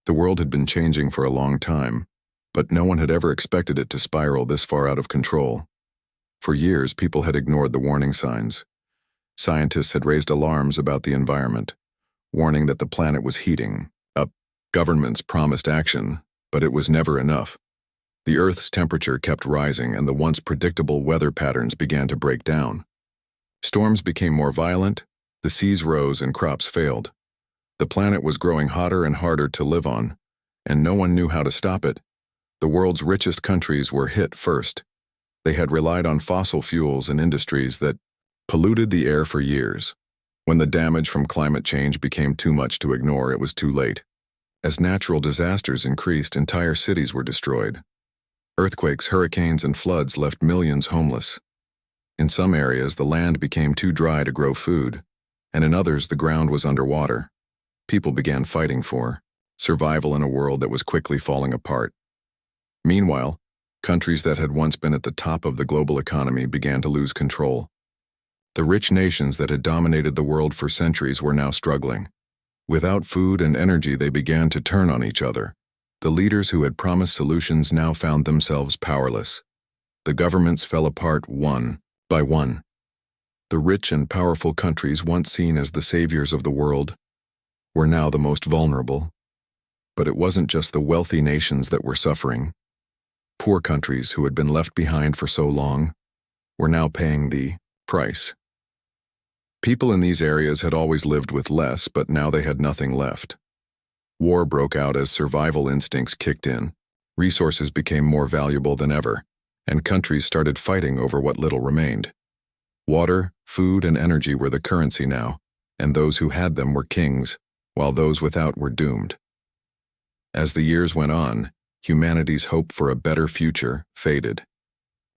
The world had been changing for a long time, but no one had ever expected it to spiral this far out of control. For years, people had ignored the warning signs. Scientists had raised alarms about the environment, warning that the planet was heating up. Governments promised action, but it was never enough. The Earth's temperature kept rising, and the once predictable weather patterns began to break down. Storms became more violent, the seas rose, and crops failed. The planet was growing hotter and harder to live on, and no one knew how to stop it. The world's richest countries were hit first. They had relied on fossil fuels and industries that polluted the air for years. When the damage from climate change became too much to ignore, it was too late. As natural disasters increased, entire cities were destroyed. Earthquakes, hurricanes, and floods left millions homeless. In some areas, the land became too dry to grow food, and in others, the ground was underwater. People began fighting for survival in a world that was quickly falling apart. Meanwhile, countries that had once been at the top of the global economy began to lose control. The rich nations that had dominated the world for centuries were now struggling. Without food and energy, they began to turn on each other. The leaders who had promised solutions now found themselves powerless. The governments fell apart one by one. The rich and powerful countries, once seen as the saviors of the world, were now the most vulnerable. But it wasn't just the wealthy nations that were suffering. Poor countries who had been left behind for so long were now paying the price. People in these areas had always lived with less, but now they had nothing left. War broke out as survival instincts kicked in. Resources became more valuable than ever, and countries started fighting over what little remained. Water, food, and energy were the currency now, and those who had them were kings, while those without were doomed. As the years went on, humanity's hope for a better future faded.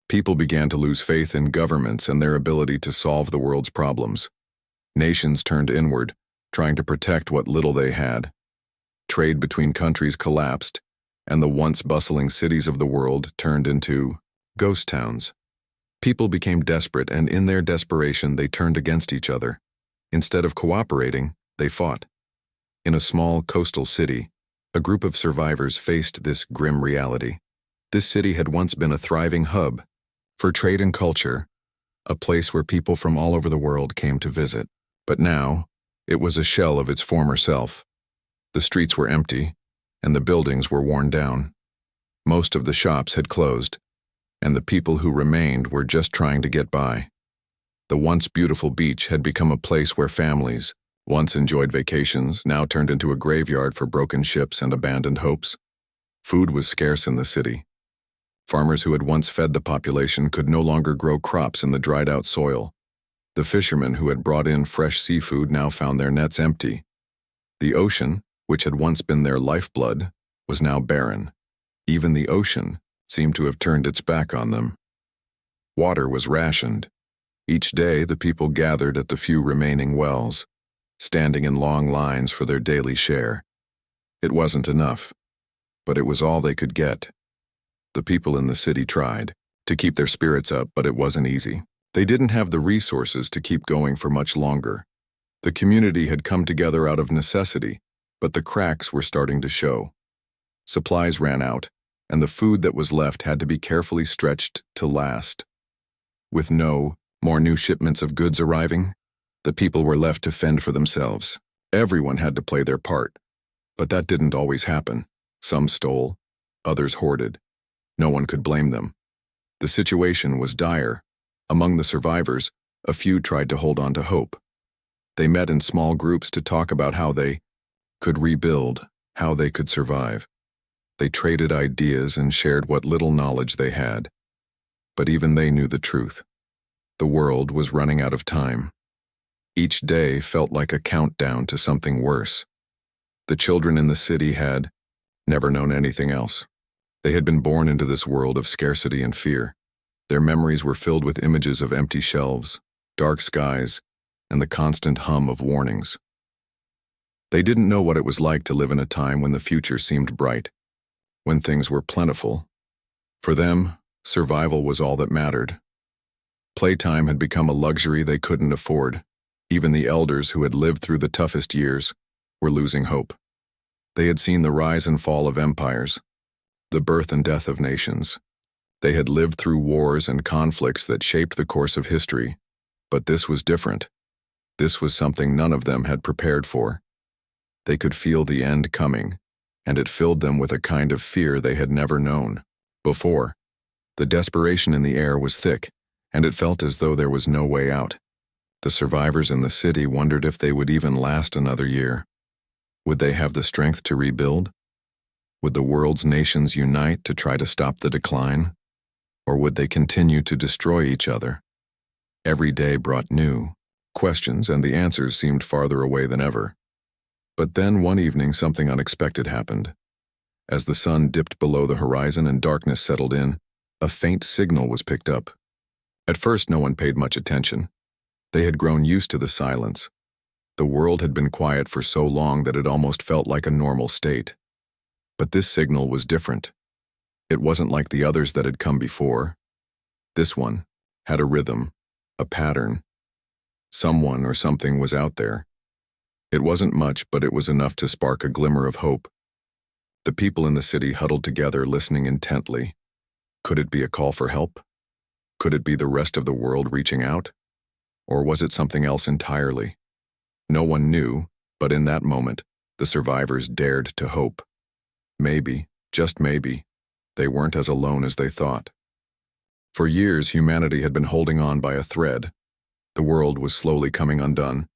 People began to lose faith in governments and their ability to solve the world's problems. Nations turned inward, trying to protect what little they had. Trade between countries collapsed, and the once bustling cities of the world turned into ghost towns. People became desperate, and in their desperation they turned against each other. Instead of cooperating, they fought. In a small coastal city, a group of survivors faced this grim reality. This city had once been a thriving hub for trade and culture, a place where people from all over the world came to visit. But now, it was a shell of its former self. The streets were empty, and the buildings were worn down. Most of the shops had closed, and the people who remained were just trying to get by. The once beautiful beach had become a place where families, once enjoyed vacations, now turned into a graveyard for broken ships and abandoned hopes. Food was scarce in the city. Farmers who had once fed the population could no longer grow crops in the dried-out soil. The fishermen who had brought in fresh seafood now found their nets empty. The ocean, which had once been their lifeblood, was now barren. Even the ocean seemed to have turned its back on them. Water was rationed. Each day, the people gathered at the few remaining wells, standing in long lines for their daily share. It wasn't enough, but it was all they could get. The people in the city tried to keep their spirits up, but it wasn't easy. They didn't have the resources to keep going for much longer. The community had come together out of necessity, but the cracks were starting to show. Supplies ran out, and the food that was left had to be carefully stretched to last. With no more new shipments of goods arriving, the people were left to fend for themselves. Everyone had to play their part. But that didn't always happen. Some stole, others hoarded. No one could blame them. The situation was dire. Among the survivors, a few tried to hold on to hope. They met in small groups to talk about how they could rebuild, how they could survive. They traded ideas and shared what little knowledge they had. But even they knew the truth. The world was running out of time. Each day felt like a countdown to something worse. The children in the city had never known anything else. They had been born into this world of scarcity and fear. Their memories were filled with images of empty shelves, dark skies, and the constant hum of warnings. They didn't know what it was like to live in a time when the future seemed bright, when things were plentiful. For them, survival was all that mattered. Playtime had become a luxury they couldn't afford. Even the elders who had lived through the toughest years were losing hope. They had seen the rise and fall of empires, the birth and death of nations. They had lived through wars and conflicts that shaped the course of history, but this was different. This was something none of them had prepared for. They could feel the end coming, and it filled them with a kind of fear they had never known before. The desperation in the air was thick, and it felt as though there was no way out. The survivors in the city wondered if they would even last another year. Would they have the strength to rebuild? Would the world's nations unite to try to stop the decline? Or would they continue to destroy each other? Every day brought new questions, and the answers seemed farther away than ever. But then one evening something unexpected happened. As the sun dipped below the horizon and darkness settled in, a faint signal was picked up. At first no one paid much attention. They had grown used to the silence. The world had been quiet for so long that it almost felt like a normal state. But this signal was different. It wasn't like the others that had come before. This one had a rhythm, a pattern. Someone or something was out there. It wasn't much, but it was enough to spark a glimmer of hope. The people in the city huddled together, listening intently. Could it be a call for help? Could it be the rest of the world reaching out? Or was it something else entirely? No one knew, but in that moment, the survivors dared to hope. Maybe, just maybe, they weren't as alone as they thought. For years, humanity had been holding on by a thread. The world was slowly coming undone,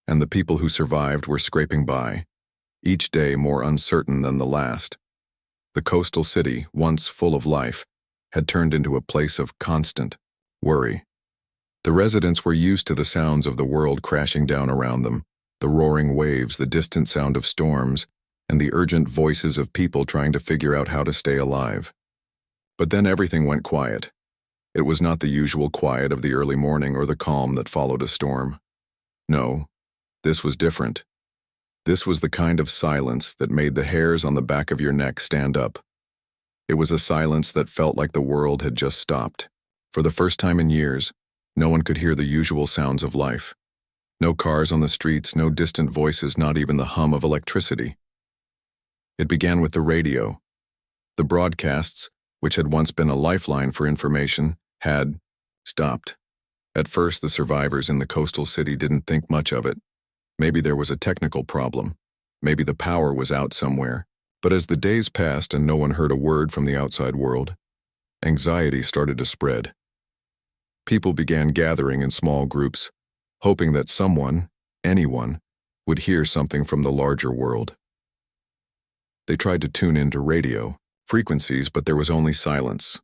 and the people who survived were scraping by, each day more uncertain than the last. The coastal city, once full of life, had turned into a place of constant worry. The residents were used to the sounds of the world crashing down around them, the roaring waves, the distant sound of storms, and the urgent voices of people trying to figure out how to stay alive. But then everything went quiet. It was not the usual quiet of the early morning or the calm that followed a storm. No, this was different. This was the kind of silence that made the hairs on the back of your neck stand up. It was a silence that felt like the world had just stopped. For the first time in years, no one could hear the usual sounds of life. No cars on the streets, no distant voices, not even the hum of electricity. It began with the radio. The broadcasts, which had once been a lifeline for information, had stopped. At first, the survivors in the coastal city didn't think much of it. Maybe there was a technical problem. Maybe the power was out somewhere. But as the days passed and no one heard a word from the outside world, anxiety started to spread. People began gathering in small groups, hoping that someone, anyone, would hear something from the larger world. They tried to tune into radio frequencies, but there was only silence.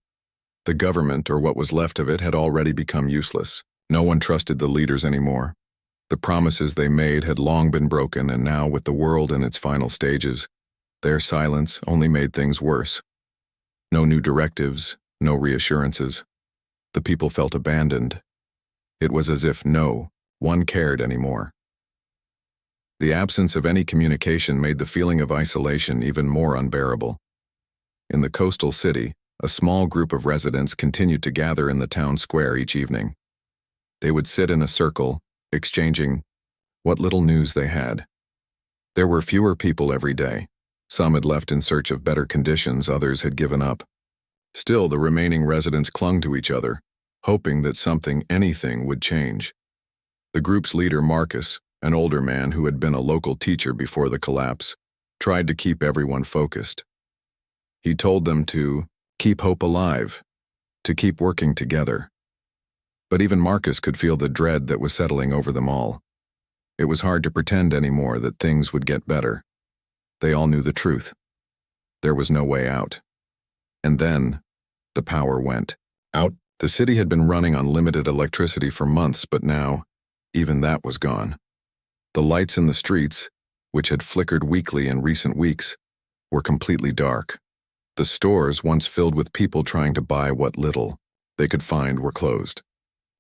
The government, or what was left of it, had already become useless. No one trusted the leaders anymore. The promises they made had long been broken, and now, with the world in its final stages, their silence only made things worse. No new directives, no reassurances. The people felt abandoned. It was as if no one cared anymore. The absence of any communication made the feeling of isolation even more unbearable. In the coastal city, a small group of residents continued to gather in the town square each evening. They would sit in a circle, exchanging what little news they had. There were fewer people every day. Some had left in search of better conditions, others had given up. Still, the remaining residents clung to each other, hoping that something, anything, would change. The group's leader, Marcus, an older man who had been a local teacher before the collapse, tried to keep everyone focused. He told them to keep hope alive, to keep working together. But even Marcus could feel the dread that was settling over them all. It was hard to pretend anymore that things would get better. They all knew the truth. There was no way out. And then, the power went out. The city had been running on limited electricity for months, but now, even that was gone. The lights in the streets, which had flickered weakly in recent weeks, were completely dark. The stores, once filled with people trying to buy what little they could find, were closed.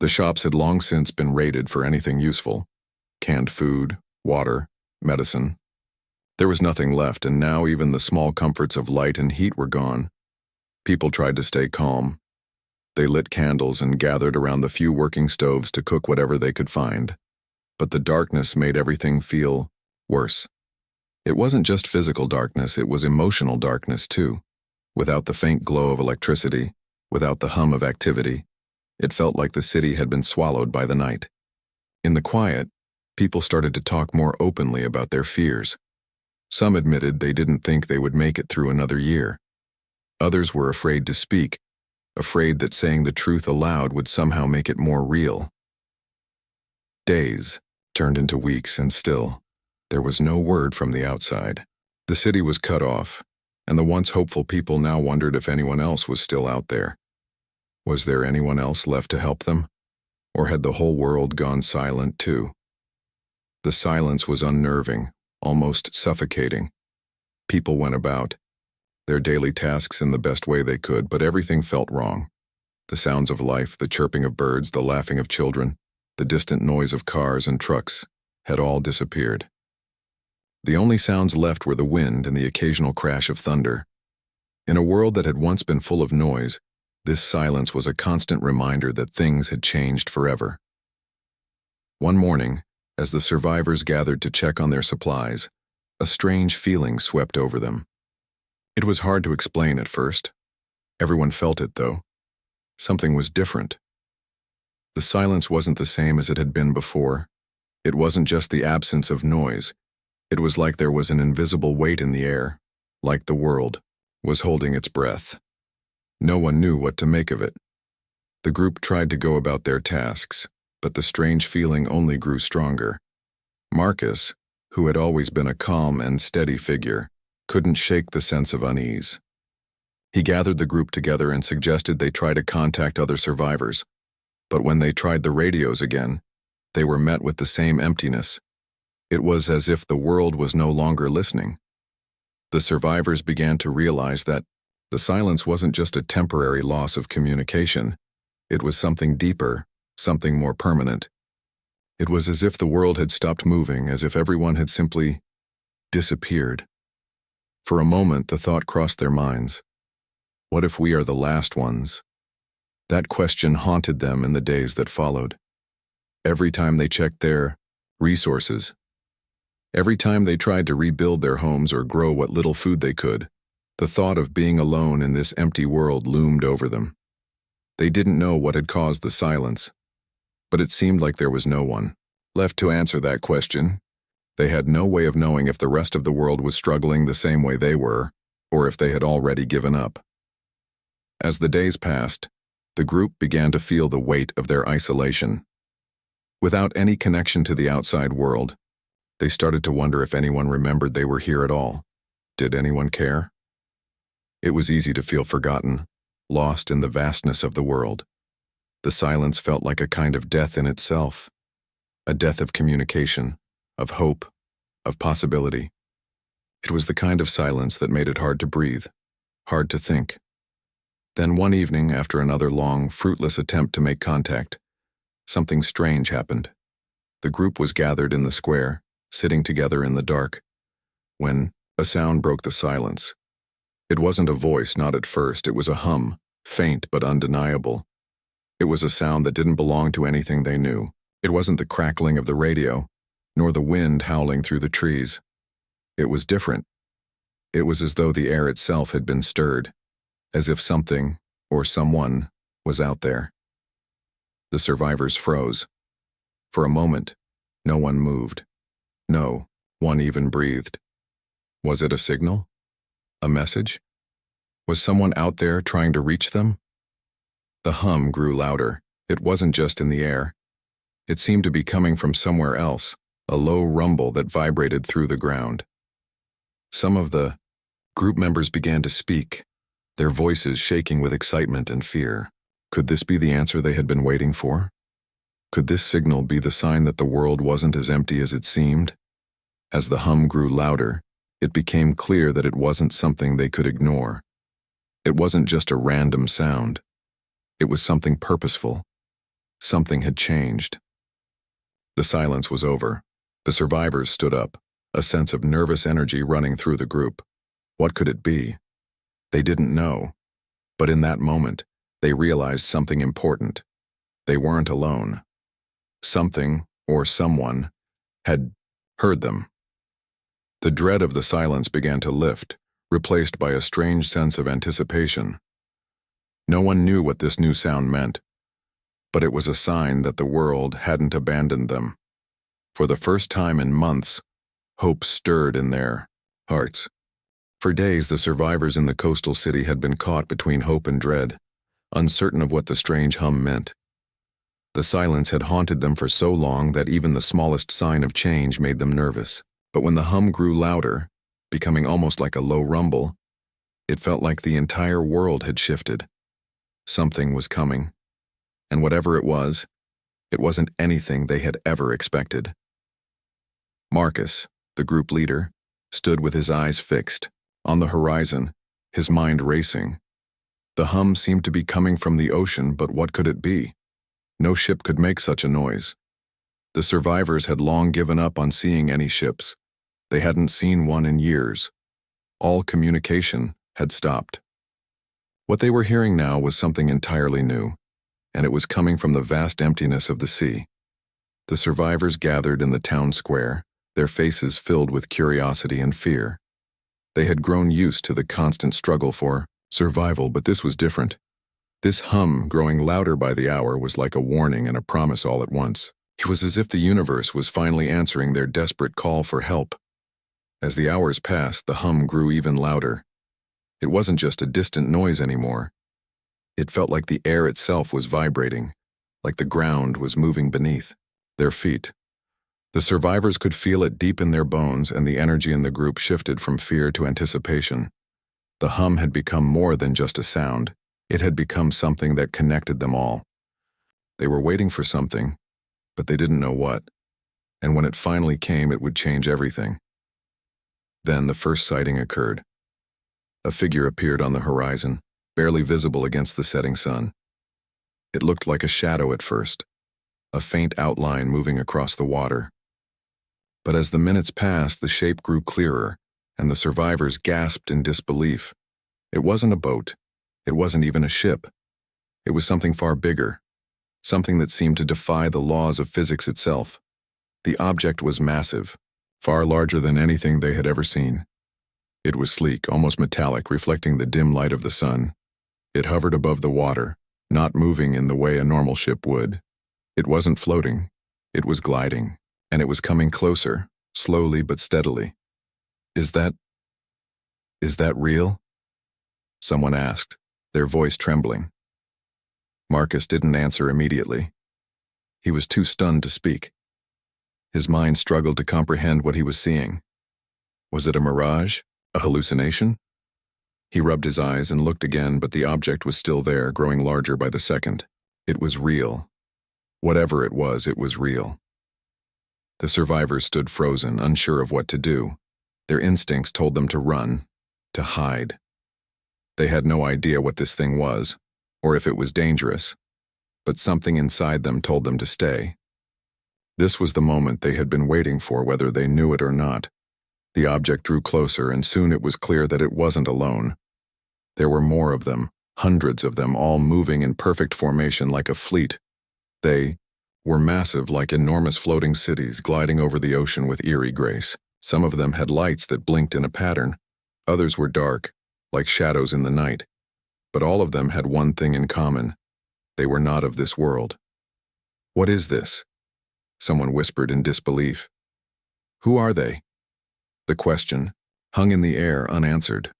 The shops had long since been raided for anything useful: canned food, water, medicine. There was nothing left, and now even the small comforts of light and heat were gone. People tried to stay calm. They lit candles and gathered around the few working stoves to cook whatever they could find. But the darkness made everything feel worse. It wasn't just physical darkness, it was emotional darkness too. Without the faint glow of electricity, without the hum of activity, it felt like the city had been swallowed by the night. In the quiet, people started to talk more openly about their fears. Some admitted they didn't think they would make it through another year. Others were afraid to speak, afraid that saying the truth aloud would somehow make it more real. Days turned into weeks, and still, there was no word from the outside. The city was cut off, and the once hopeful people now wondered if anyone else was still out there. Was there anyone else left to help them? Or had the whole world gone silent too? The silence was unnerving, almost suffocating. People went about their daily tasks in the best way they could, but everything felt wrong. The sounds of life, the chirping of birds, the laughing of children, the distant noise of cars and trucks had all disappeared. The only sounds left were the wind and the occasional crash of thunder. In a world that had once been full of noise, this silence was a constant reminder that things had changed forever. One morning, as the survivors gathered to check on their supplies, a strange feeling swept over them. It was hard to explain at first. Everyone felt it, though. Something was different. The silence wasn't the same as it had been before. It wasn't just the absence of noise. It was like there was an invisible weight in the air, like the world was holding its breath. No one knew what to make of it. The group tried to go about their tasks, but the strange feeling only grew stronger. Marcus, who had always been a calm and steady figure, couldn't shake the sense of unease. He gathered the group together and suggested they try to contact other survivors. But when they tried the radios again, they were met with the same emptiness. It was as if the world was no longer listening. The survivors began to realize that the silence wasn't just a temporary loss of communication. It was something deeper, something more permanent. It was as if the world had stopped moving, as if everyone had simply disappeared. For a moment, the thought crossed their minds. What if we are the last ones? That question haunted them in the days that followed. Every time they checked their resources, every time they tried to rebuild their homes or grow what little food they could, the thought of being alone in this empty world loomed over them. They didn't know what had caused the silence, but it seemed like there was no one left to answer that question. They had no way of knowing if the rest of the world was struggling the same way they were, or if they had already given up. As the days passed, the group began to feel the weight of their isolation. Without any connection to the outside world, they started to wonder if anyone remembered they were here at all. Did anyone care? It was easy to feel forgotten, lost in the vastness of the world. The silence felt like a kind of death in itself, a death of communication, of hope, of possibility. It was the kind of silence that made it hard to breathe, hard to think. Then one evening, after another long, fruitless attempt to make contact, something strange happened. The group was gathered in the square, sitting together in the dark, when a sound broke the silence. It wasn't a voice, not at first. It was a hum, faint but undeniable. It was a sound that didn't belong to anything they knew. It wasn't the crackling of the radio, nor the wind howling through the trees. It was different. It was as though the air itself had been stirred, as if something, or someone, was out there. The survivors froze. For a moment, no one moved. No one even breathed. Was it a signal? A message? Was someone out there trying to reach them? The hum grew louder. It wasn't just in the air. It seemed to be coming from somewhere else, a low rumble that vibrated through the ground. Some of the group members began to speak, their voices shaking with excitement and fear. Could this be the answer they had been waiting for? Could this signal be the sign that the world wasn't as empty as it seemed? As the hum grew louder, it became clear that it wasn't something they could ignore. It wasn't just a random sound. It was something purposeful. Something had changed. The silence was over. The survivors stood up, a sense of nervous energy running through the group. What could it be? They didn't know. But in that moment, they realized something important. They weren't alone. Something, or someone, had heard them. The dread of the silence began to lift, replaced by a strange sense of anticipation. No one knew what this new sound meant, but it was a sign that the world hadn't abandoned them. For the first time in months, hope stirred in their hearts. For days, the survivors in the coastal city had been caught between hope and dread, uncertain of what the strange hum meant. The silence had haunted them for so long that even the smallest sign of change made them nervous. But when the hum grew louder, becoming almost like a low rumble, it felt like the entire world had shifted. Something was coming, and whatever it wasn't anything they had ever expected. Marcus, the group leader, stood with his eyes fixed on the horizon, his mind racing. The hum seemed to be coming from the ocean, but what could it be? No ship could make such a noise. The survivors had long given up on seeing any ships. They hadn't seen one in years. All communication had stopped. What they were hearing now was something entirely new, and it was coming from the vast emptiness of the sea. The survivors gathered in the town square, their faces filled with curiosity and fear. They had grown used to the constant struggle for survival, but this was different. This hum, growing louder by the hour, was like a warning and a promise all at once. It was as if the universe was finally answering their desperate call for help. As the hours passed, the hum grew even louder. It wasn't just a distant noise anymore. It felt like the air itself was vibrating, like the ground was moving beneath their feet. The survivors could feel it deep in their bones, and the energy in the group shifted from fear to anticipation. The hum had become more than just a sound. It had become something that connected them all. They were waiting for something, but they didn't know what. And when it finally came, it would change everything. Then the first sighting occurred. A figure appeared on the horizon, barely visible against the setting sun. It looked like a shadow at first, a faint outline moving across the water. But as the minutes passed, the shape grew clearer, and the survivors gasped in disbelief. It wasn't a boat. It wasn't even a ship. It was something far bigger, something that seemed to defy the laws of physics itself. The object was massive, far larger than anything they had ever seen. It was sleek, almost metallic, reflecting the dim light of the sun. It hovered above the water, not moving in the way a normal ship would. It wasn't floating. It was gliding, and it was coming closer, slowly but steadily. Is that real? Someone asked, their voice trembling. Marcus didn't answer immediately. He was too stunned to speak. His mind struggled to comprehend what he was seeing. Was it a mirage? A hallucination? He rubbed his eyes and looked again, but the object was still there, growing larger by the second. It was real. Whatever it was real. The survivors stood frozen, unsure of what to do. Their instincts told them to run, to hide. They had no idea what this thing was, or if it was dangerous, but something inside them told them to stay. This was the moment they had been waiting for, whether they knew it or not. The object drew closer, and soon it was clear that it wasn't alone. There were more of them, hundreds of them, all moving in perfect formation like a fleet. They were massive, like enormous floating cities gliding over the ocean with eerie grace. Some of them had lights that blinked in a pattern. Others were dark, like shadows in the night. But all of them had one thing in common. They were not of this world. "What is this?" Someone whispered in disbelief. "Who are they?" The question hung in the air unanswered.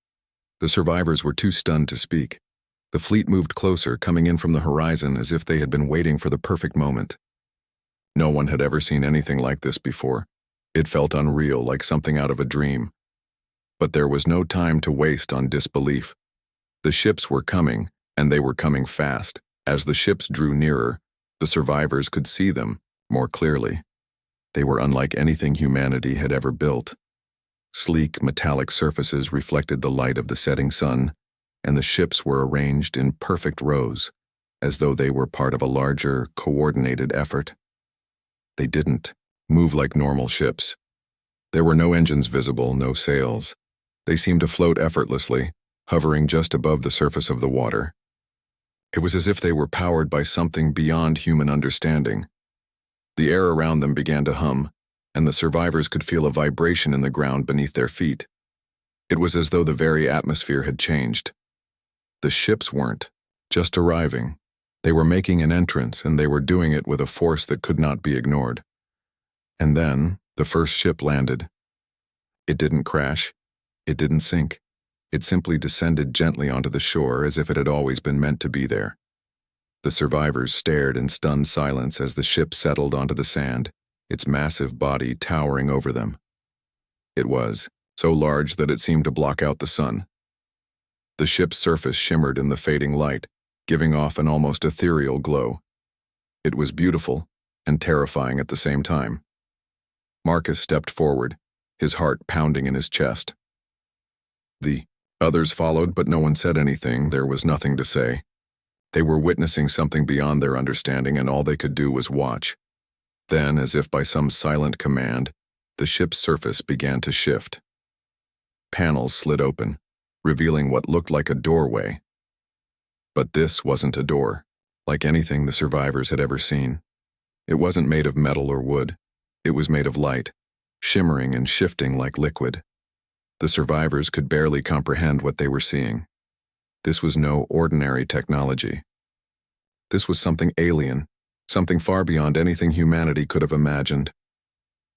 The survivors were too stunned to speak. The fleet moved closer, coming in from the horizon as if they had been waiting for the perfect moment. No one had ever seen anything like this before. It felt unreal, like something out of a dream. But there was no time to waste on disbelief. The ships were coming, and they were coming fast. As the ships drew nearer, the survivors could see them more clearly. They were unlike anything humanity had ever built. Sleek, metallic surfaces reflected the light of the setting sun, and the ships were arranged in perfect rows, as though they were part of a larger, coordinated effort. They didn't move like normal ships. There were no engines visible, no sails. They seemed to float effortlessly, hovering just above the surface of the water. It was as if they were powered by something beyond human understanding. The air around them began to hum, and the survivors could feel a vibration in the ground beneath their feet. It was as though the very atmosphere had changed. The ships weren't just arriving. They were making an entrance, and they were doing it with a force that could not be ignored. And then, the first ship landed. It didn't crash. It didn't sink. It simply descended gently onto the shore as if it had always been meant to be there. The survivors stared in stunned silence as the ship settled onto the sand, its massive body towering over them. It was so large that it seemed to block out the sun. The ship's surface shimmered in the fading light, giving off an almost ethereal glow. It was beautiful and terrifying at the same time. Marcus stepped forward, his heart pounding in his chest. The others followed, but no one said anything. There was nothing to say. They were witnessing something beyond their understanding, and all they could do was watch. Then, as if by some silent command, the ship's surface began to shift. Panels slid open, revealing what looked like a doorway. But this wasn't a door, like anything the survivors had ever seen. It wasn't made of metal or wood. It was made of light, shimmering and shifting like liquid. The survivors could barely comprehend what they were seeing. This was no ordinary technology. This was something alien, something far beyond anything humanity could have imagined.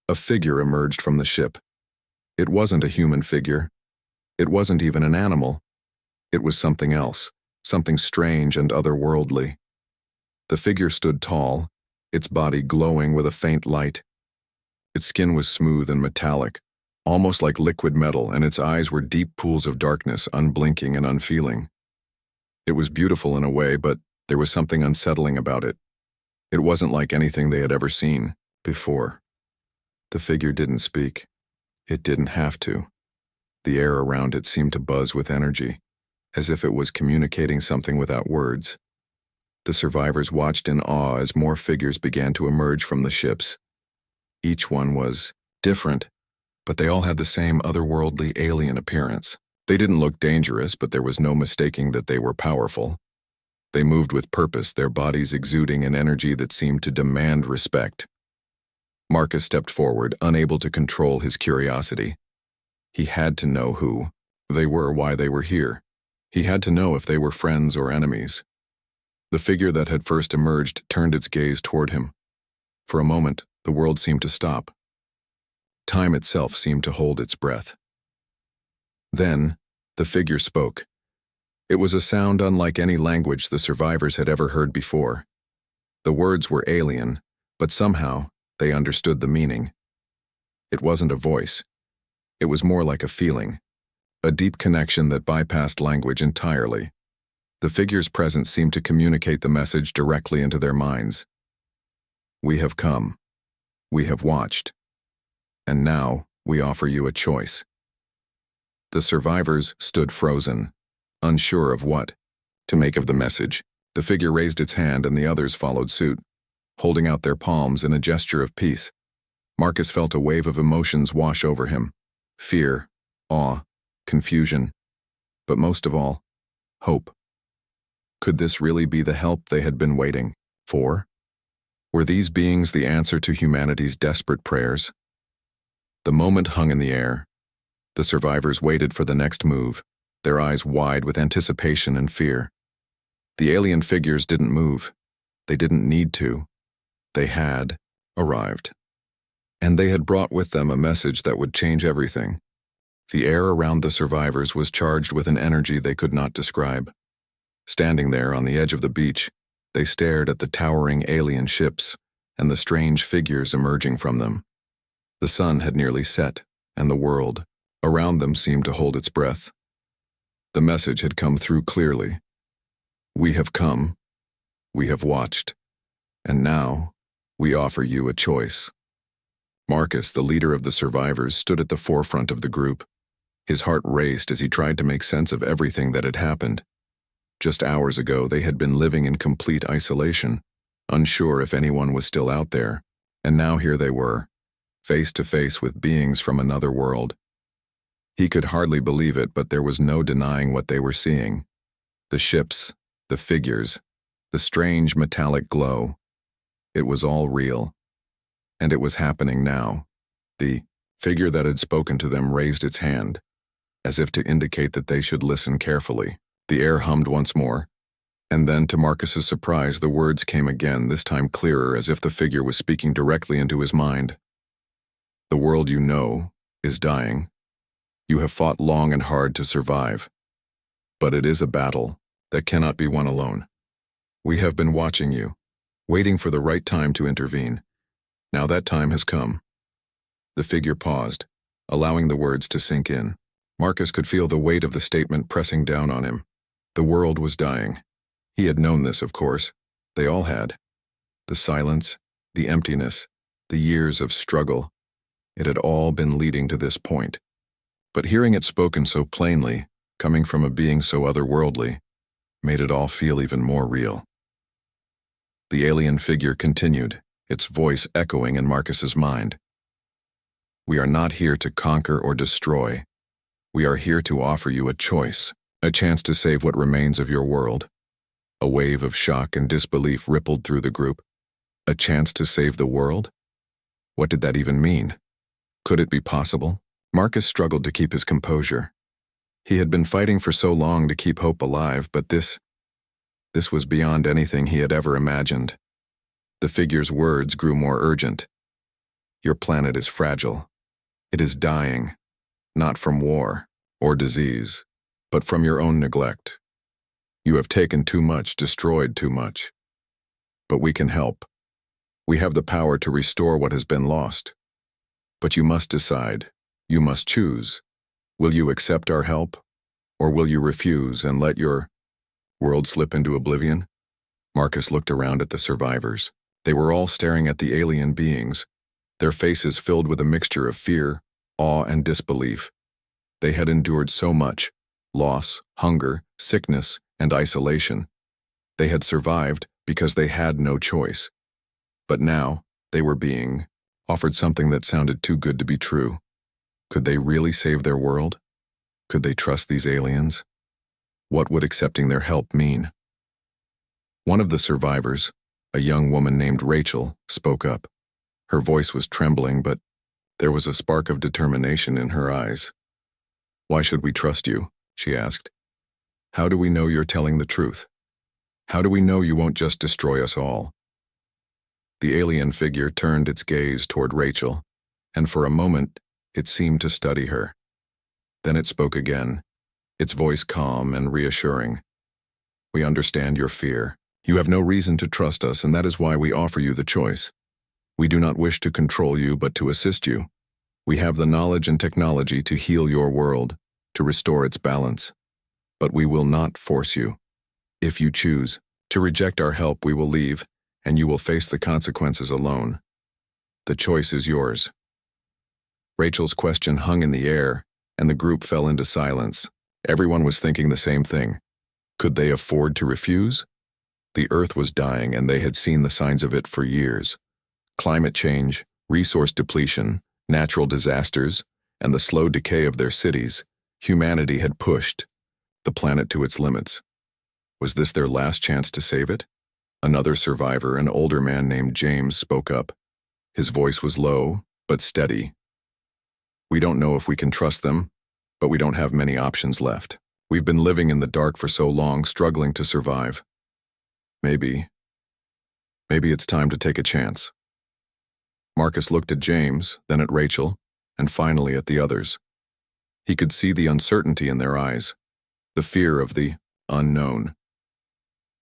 A figure emerged from the ship. It wasn't a human figure. It wasn't even an animal. It was something else, something strange and otherworldly. The figure stood tall, its body glowing with a faint light. Its skin was smooth and metallic, almost like liquid metal, and its eyes were deep pools of darkness, unblinking and unfeeling. It was beautiful in a way, but there was something unsettling about it. It wasn't like anything they had ever seen before. The figure didn't speak. It didn't have to. The air around it seemed to buzz with energy, as if it was communicating something without words. The survivors watched in awe as more figures began to emerge from the ships. Each one was different, but they all had the same otherworldly alien appearance. They didn't look dangerous, but there was no mistaking that they were powerful. They moved with purpose, their bodies exuding an energy that seemed to demand respect. Marcus stepped forward, unable to control his curiosity. He had to know who they were, why they were here. He had to know if they were friends or enemies. The figure that had first emerged turned its gaze toward him. For a moment, the world seemed to stop. Time itself seemed to hold its breath. Then, the figure spoke. It was a sound unlike any language the survivors had ever heard before. The words were alien, but somehow they understood the meaning. It wasn't a voice. It was more like a feeling, a deep connection that bypassed language entirely. The figure's presence seemed to communicate the message directly into their minds. We have come. We have watched. And now we offer you a choice. The survivors stood frozen, unsure of what to make of the message. The figure raised its hand and the others followed suit, holding out their palms in a gesture of peace. Marcus felt a wave of emotions wash over him. Fear, awe, confusion, but most of all, hope. Could this really be the help they had been waiting for? Were these beings the answer to humanity's desperate prayers? The moment hung in the air. The survivors waited for the next move, their eyes wide with anticipation and fear. The alien figures didn't move. They didn't need to. They had arrived. And they had brought with them a message that would change everything. The air around the survivors was charged with an energy they could not describe. Standing there on the edge of the beach, they stared at the towering alien ships and the strange figures emerging from them. The sun had nearly set, and the world around them seemed to hold its breath. The message had come through clearly. We have come, we have watched, and now we offer you a choice. Marcus, the leader of the survivors, stood at the forefront of the group. His heart raced as he tried to make sense of everything that had happened. Just hours ago, they had been living in complete isolation, unsure if anyone was still out there, and now here they were, face to face with beings from another world. He could hardly believe it, but there was no denying what they were seeing. The ships, the figures, the strange metallic glow. It was all real. And it was happening now. The figure that had spoken to them raised its hand, as if to indicate that they should listen carefully. The air hummed once more, and then, to Marcus's surprise, the words came again, this time clearer, as if the figure was speaking directly into his mind. The world you know is dying. You have fought long and hard to survive. But it is a battle that cannot be won alone. We have been watching you, waiting for the right time to intervene. Now that time has come. The figure paused, allowing the words to sink in. Marcus could feel the weight of the statement pressing down on him. The world was dying. He had known this, of course. They all had. The silence, the emptiness, the years of struggle. It had all been leading to this point. But hearing it spoken so plainly, coming from a being so otherworldly, made it all feel even more real. The alien figure continued, its voice echoing in Marcus's mind. We are not here to conquer or destroy. We are here to offer you a choice, a chance to save what remains of your world. A wave of shock and disbelief rippled through the group. A chance to save the world? What did that even mean? Could it be possible? Marcus struggled to keep his composure. He had been fighting for so long to keep hope alive, but this was beyond anything he had ever imagined. The figure's words grew more urgent. Your planet is fragile. It is dying, not from war or disease, but from your own neglect. You have taken too much, destroyed too much. But we can help. We have the power to restore what has been lost. But you must decide. You must choose. Will you accept our help, or will you refuse and let your world slip into oblivion? Marcus looked around at the survivors. They were all staring at the alien beings, their faces filled with a mixture of fear, awe, and disbelief. They had endured so much: loss, hunger, sickness, and isolation. They had survived because they had no choice. But now, they were being offered something that sounded too good to be true. Could they really save their world? Could they trust these aliens? What would accepting their help mean? One of the survivors, a young woman named Rachel, spoke up. Her voice was trembling, but there was a spark of determination in her eyes. Why should we trust you? She asked. How do we know you're telling the truth? How do we know you won't just destroy us all? The alien figure turned its gaze toward Rachel, and for a moment, it seemed to study her. Then it spoke again, its voice calm and reassuring. We understand your fear. You have no reason to trust us, and that is why we offer you the choice. We do not wish to control you, but to assist you. We have the knowledge and technology to heal your world, to restore its balance. But we will not force you. If you choose to reject our help, we will leave, and you will face the consequences alone. The choice is yours. Rachel's question hung in the air, and the group fell into silence. Everyone was thinking the same thing. Could they afford to refuse? The Earth was dying, and they had seen the signs of it for years. Climate change, resource depletion, natural disasters, and the slow decay of their cities. Humanity had pushed the planet to its limits. Was this their last chance to save it? Another survivor, an older man named James, spoke up. His voice was low, but steady. We don't know if we can trust them, but we don't have many options left. We've been living in the dark for so long, struggling to survive. Maybe it's time to take a chance. Marcus looked at James, then at Rachel, and finally at the others. He could see the uncertainty in their eyes, the fear of the unknown.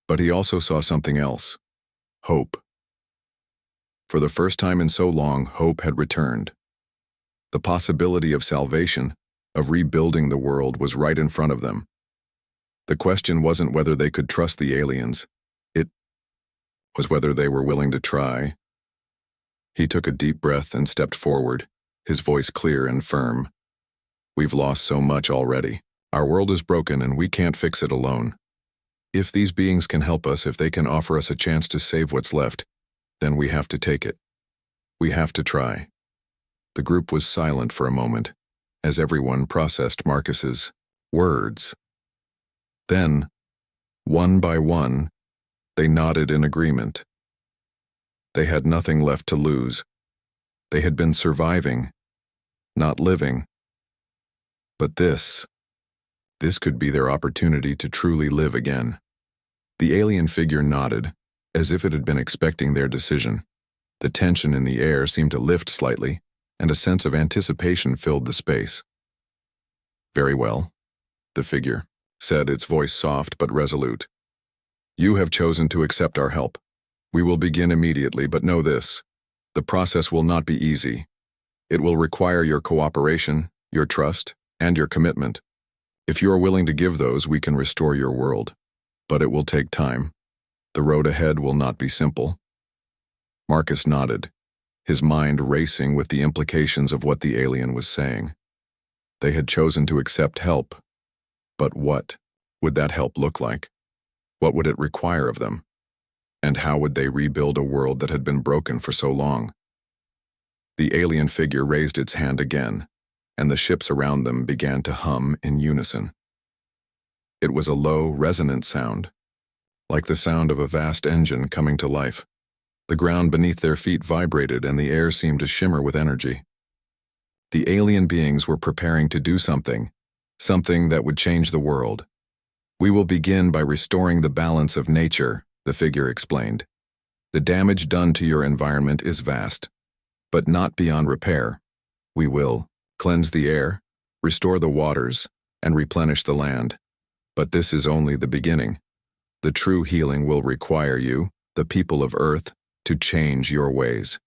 But he also saw something else: hope. For the first time in so long, hope had returned. The possibility of salvation, of rebuilding the world, was right in front of them. The question wasn't whether they could trust the aliens. It was whether they were willing to try. He took a deep breath and stepped forward, his voice clear and firm. We've lost so much already. Our world is broken and we can't fix it alone. If these beings can help us, if they can offer us a chance to save what's left, then we have to take it. We have to try. The group was silent for a moment, as everyone processed Marcus's words. Then, one by one, they nodded in agreement. They had nothing left to lose. They had been surviving, not living. But this could be their opportunity to truly live again. The alien figure nodded, as if it had been expecting their decision. The tension in the air seemed to lift slightly, and a sense of anticipation filled the space. "Very well," the figure said, its voice soft but resolute. "You have chosen to accept our help. We will begin immediately, but know this: the process will not be easy. It will require your cooperation, your trust, and your commitment. If you are willing to give those, we can restore your world. But it will take time. The road ahead will not be simple." Marcus nodded, his mind racing with the implications of what the alien was saying. They had chosen to accept help. But what would that help look like? What would it require of them? And how would they rebuild a world that had been broken for so long? The alien figure raised its hand again, and the ships around them began to hum in unison. It was a low, resonant sound, like the sound of a vast engine coming to life. The ground beneath their feet vibrated, and the air seemed to shimmer with energy. The alien beings were preparing to do something that would change the world. "We will begin by restoring the balance of nature," the figure explained. "The damage done to your environment is vast, but not beyond repair. We will cleanse the air, restore the waters, and replenish the land. But this is only the beginning. The true healing will require you, the people of Earth, to change your ways.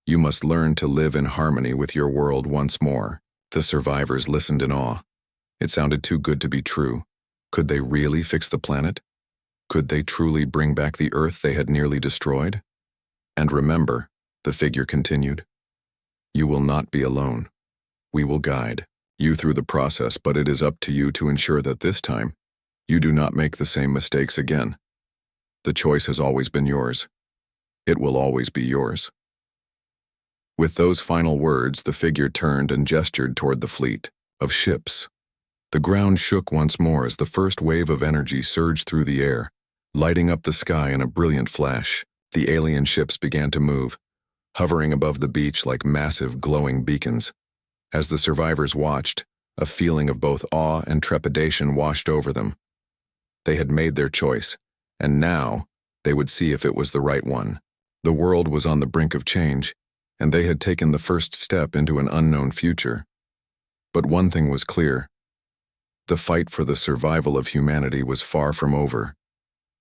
You must learn to live in harmony with your world once more." The survivors listened in awe. It sounded too good to be true. Could they really fix the planet? Could they truly bring back the Earth they had nearly destroyed? "And remember," the figure continued, "you will not be alone. We will guide you through the process, but it is up to you to ensure that this time, you do not make the same mistakes again. The choice has always been yours. It will always be yours." With those final words, the figure turned and gestured toward the fleet of ships. The ground shook once more as the first wave of energy surged through the air, lighting up the sky in a brilliant flash. The alien ships began to move, hovering above the beach like massive glowing beacons. As the survivors watched, a feeling of both awe and trepidation washed over them. They had made their choice, and now they would see if it was the right one. The world was on the brink of change, and they had taken the first step into an unknown future. But one thing was clear: the fight for the survival of humanity was far from over,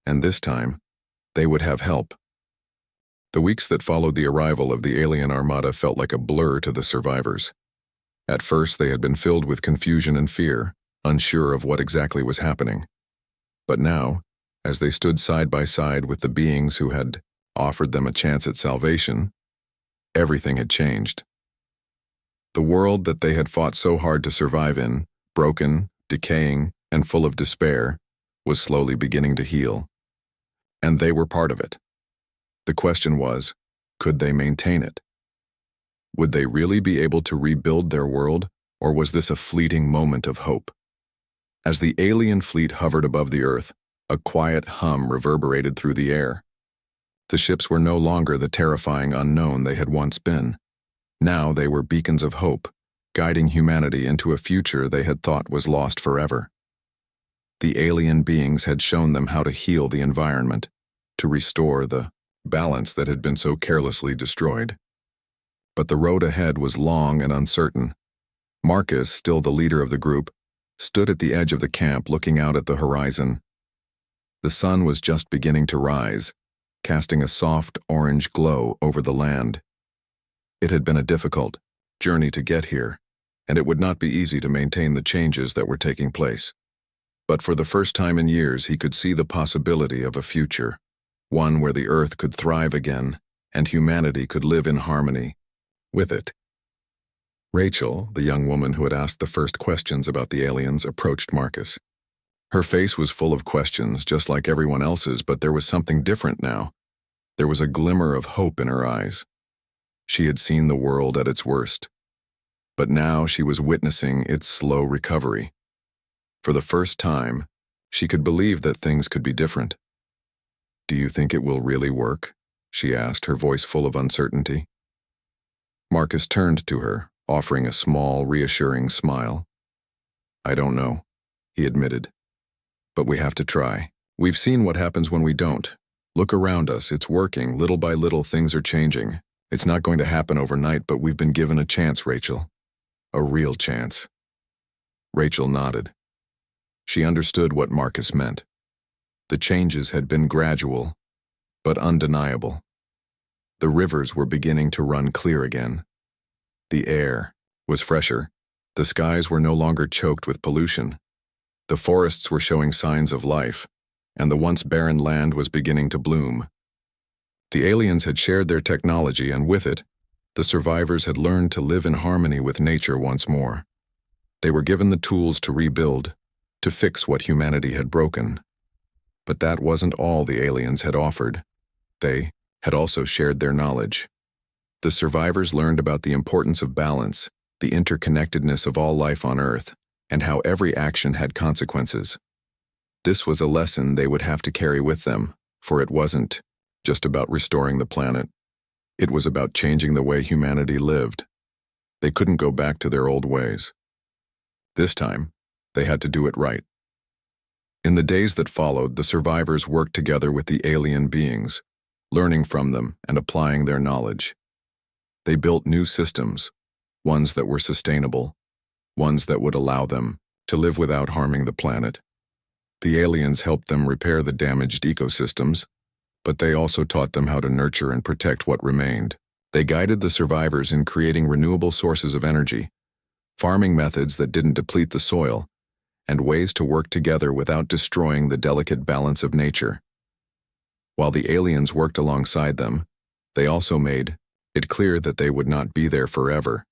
and this time, they would have help. The weeks that followed the arrival of the alien armada felt like a blur to the survivors. At first, they had been filled with confusion and fear, unsure of what exactly was happening. But now, as they stood side by side with the beings who had offered them a chance at salvation, everything had changed. The world that they had fought so hard to survive in, broken, decaying, and full of despair, was slowly beginning to heal. And they were part of it. The question was, could they maintain it? Would they really be able to rebuild their world, or was this a fleeting moment of hope? As the alien fleet hovered above the Earth, a quiet hum reverberated through the air. The ships were no longer the terrifying unknown they had once been. Now they were beacons of hope, guiding humanity into a future they had thought was lost forever. The alien beings had shown them how to heal the environment, to restore the balance that had been so carelessly destroyed. But the road ahead was long and uncertain. Marcus, still the leader of the group, stood at the edge of the camp looking out at the horizon. The sun was just beginning to rise, casting a soft orange glow over the land. It had been a difficult journey to get here, and it would not be easy to maintain the changes that were taking place. But for the first time in years, he could see the possibility of a future, one where the Earth could thrive again and humanity could live in harmony with it. Rachel, the young woman who had asked the first questions about the aliens, approached Marcus. Her face was full of questions, just like everyone else's, but there was something different now. There was a glimmer of hope in her eyes. She had seen the world at its worst, but now she was witnessing its slow recovery. For the first time, she could believe that things could be different. "Do you think it will really work?" she asked, her voice full of uncertainty. Marcus turned to her, offering a small, reassuring smile. "I don't know," he admitted. "But we have to try. We've seen what happens when we don't. Look around us, it's working. Little by little, things are changing. It's not going to happen overnight, but we've been given a chance, Rachel. A real chance." Rachel nodded. She understood what Marcus meant. The changes had been gradual, but undeniable. The rivers were beginning to run clear again. The air was fresher. The skies were no longer choked with pollution. The forests were showing signs of life, and the once barren land was beginning to bloom. The aliens had shared their technology, and with it, the survivors had learned to live in harmony with nature once more. They were given the tools to rebuild, to fix what humanity had broken. But that wasn't all the aliens had offered. They had also shared their knowledge. The survivors learned about the importance of balance, the interconnectedness of all life on Earth, and how every action had consequences. This was a lesson they would have to carry with them, for it wasn't just about restoring the planet. It was about changing the way humanity lived. They couldn't go back to their old ways. This time, they had to do it right. In the days that followed, the survivors worked together with the alien beings, learning from them and applying their knowledge. They built new systems, ones that were sustainable, ones that would allow them to live without harming the planet. The aliens helped them repair the damaged ecosystems, but they also taught them how to nurture and protect what remained. They guided the survivors in creating renewable sources of energy, farming methods that didn't deplete the soil, and ways to work together without destroying the delicate balance of nature. While the aliens worked alongside them, they also made it clear that they would not be there forever.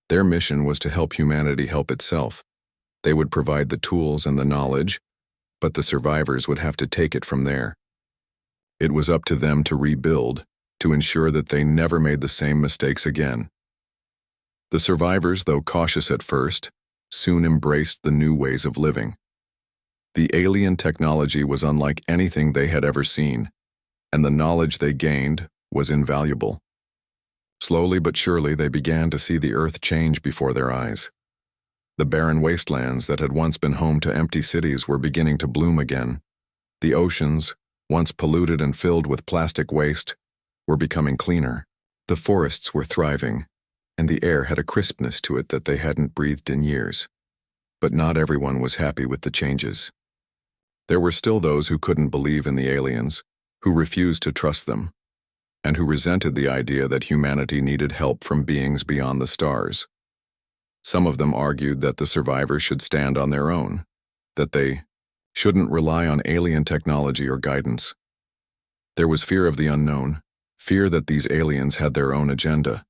Their mission was to help humanity help itself. They would provide the tools and the knowledge, but the survivors would have to take it from there. It was up to them to rebuild, to ensure that they never made the same mistakes again. The survivors, though cautious at first, soon embraced the new ways of living. The alien technology was unlike anything they had ever seen, and the knowledge they gained was invaluable. Slowly but surely, they began to see the Earth change before their eyes. The barren wastelands that had once been home to empty cities were beginning to bloom again. The oceans, once polluted and filled with plastic waste, were becoming cleaner. The forests were thriving, and the air had a crispness to it that they hadn't breathed in years. But not everyone was happy with the changes. There were still those who couldn't believe in the aliens, who refused to trust them, and who resented the idea that humanity needed help from beings beyond the stars. Some of them argued that the survivors should stand on their own, that they shouldn't rely on alien technology or guidance. There was fear of the unknown, fear that these aliens had their own agenda.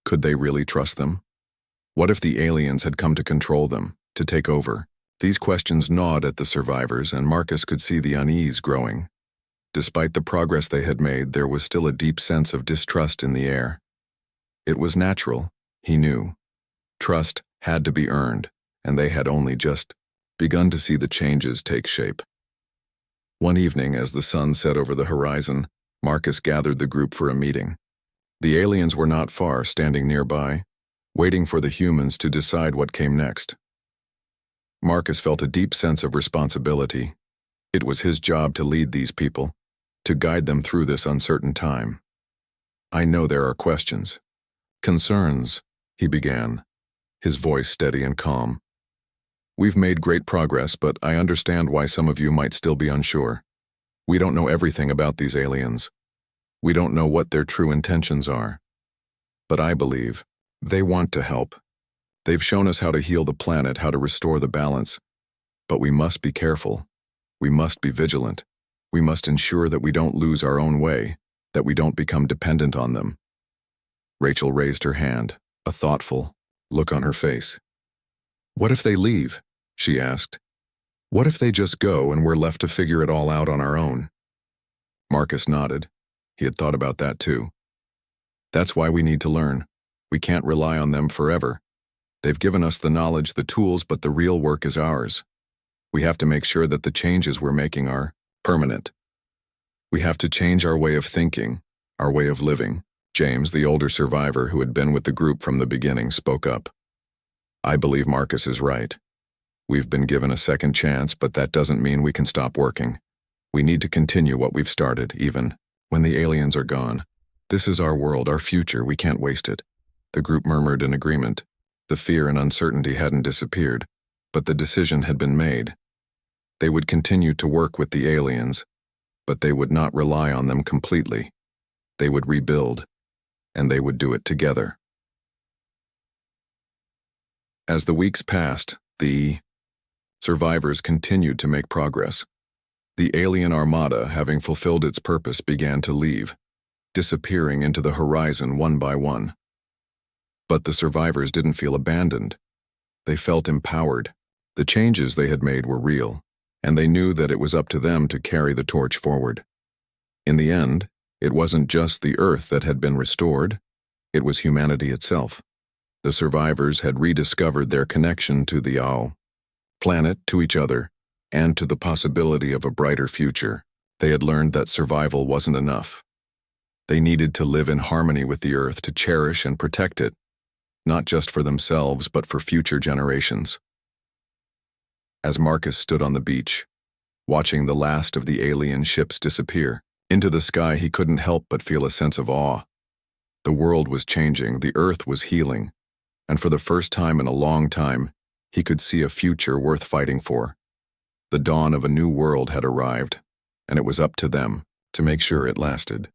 Could they really trust them? What if the aliens had come to control them, to take over? These questions gnawed at the survivors, and Marcus could see the unease growing. Despite the progress they had made, there was still a deep sense of distrust in the air. It was natural, he knew. Trust had to be earned, and they had only just begun to see the changes take shape. One evening, as the sun set over the horizon, Marcus gathered the group for a meeting. The aliens were not far, standing nearby, waiting for the humans to decide what came next. Marcus felt a deep sense of responsibility. It was his job to lead these people, to guide them through this uncertain time. "I know there are questions, concerns," he began, his voice steady and calm. "We've made great progress, but I understand why some of you might still be unsure. We don't know everything about these aliens. We don't know what their true intentions are. But I believe they want to help. They've shown us how to heal the planet, how to restore the balance. But we must be careful. We must be vigilant. We must ensure that we don't lose our own way, that we don't become dependent on them." Rachel raised her hand, a thoughtful look on her face. "What if they leave?" she asked. "What if they just go and we're left to figure it all out on our own?" Marcus nodded. He had thought about that too. "That's why we need to learn. We can't rely on them forever. They've given us the knowledge, the tools, but the real work is ours. We have to make sure that the changes we're making are permanent. We have to change our way of thinking, our way of living, James, the older survivor who had been with the group from the beginning, spoke up. "I believe Marcus is right. We've been given a second chance, but that doesn't mean we can stop working. We need to continue what we've started, even when the aliens are gone. This is our world, our future, we can't waste it." The group murmured in agreement. The fear and uncertainty hadn't disappeared, but the decision had been made. They would continue to work with the aliens, but they would not rely on them completely. They would rebuild, and they would do it together. As the weeks passed, the survivors continued to make progress. The alien armada, having fulfilled its purpose, began to leave, disappearing into the horizon one by one. But the survivors didn't feel abandoned. They felt empowered. The changes they had made were real, and they knew that it was up to them to carry the torch forward. In the end, it wasn't just the Earth that had been restored, it was humanity itself. The survivors had rediscovered their connection to the planet, to each other, and to the possibility of a brighter future. They had learned that survival wasn't enough. They needed to live in harmony with the Earth, to cherish and protect it, not just for themselves but for future generations. As Marcus stood on the beach, watching the last of the alien ships disappear into the sky, he couldn't help but feel a sense of awe. The world was changing, the Earth was healing, and for the first time in a long time, he could see a future worth fighting for. The dawn of a new world had arrived, and it was up to them to make sure it lasted.